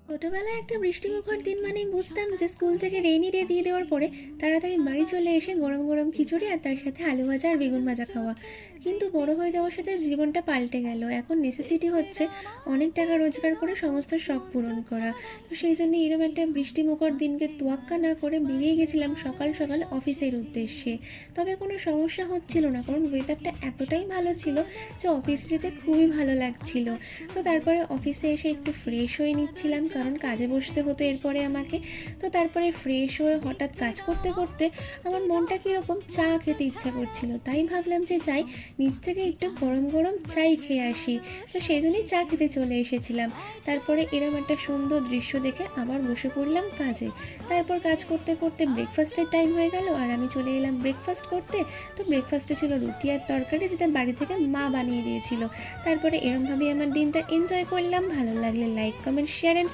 ছোটবেলায় একটা বৃষ্টিমুখর দিন মানেই বুঝতাম যে স্কুল থেকে রেইনি ডে দিয়ে দেওয়ার পরে তাড়াতাড়ি বাড়ি চলে এসে গরম গরম খিচুড়ি আর তার সাথে আলু ভাজা আর বেগুন ভাজা খাওয়া। কিন্তু বড় হয়ে যাওয়ার সাথে জীবনটা পাল্টে গেল, এখন নেসেসিটি হচ্ছে অনেক টাকা রোজগার করে সমস্ত শখ পূরণ করা। তো সেই জন্য এরকম একটা বৃষ্টিমুখর দিনকে তোয়াক্কা না করে বেরিয়ে গেছিলাম সকাল সকাল অফিসের উদ্দেশ্যে। তবে কোনো সমস্যা হচ্ছিল না, কারণ ওয়েদারটা এতটাই ভালো ছিল যে অফিস যেতে খুবই ভালো লাগছিল। তো তারপরে অফিসে এসে একটু ফ্রেশ হয়ে নিচ্ছিলাম, কারণ কাজে বসতে হতো এরপরে আমাকে। তো তারপরে ফ্রেশ হয়ে হঠাৎ কাজ করতে করতে আমার মনটা কীরকম চা খেতে ইচ্ছা করছিল, তাই ভাবলাম যে যাই নিচ থেকে একটু গরম গরম চাই খেয়ে আসি। তো সেই জন্যই চা খেতে চলে এসেছিলাম। তারপরে এরম একটা সুন্দর দৃশ্য দেখে আবার বসে পড়লাম কাজে। তারপর কাজ করতে করতে ব্রেকফাস্টের টাইম হয়ে গেল আর আমি চলে এলাম ব্রেকফাস্ট করতে। তো ব্রেকফাস্টে ছিল রুটি আর তরকারি, যেটা বাড়ি থেকে মা বানিয়ে দিয়েছিল। তারপরে এরমভাবেই আমার দিনটা এনজয় করলাম। ভালো লাগলে লাইক, কমেন্ট, শেয়ার অ্যান্ড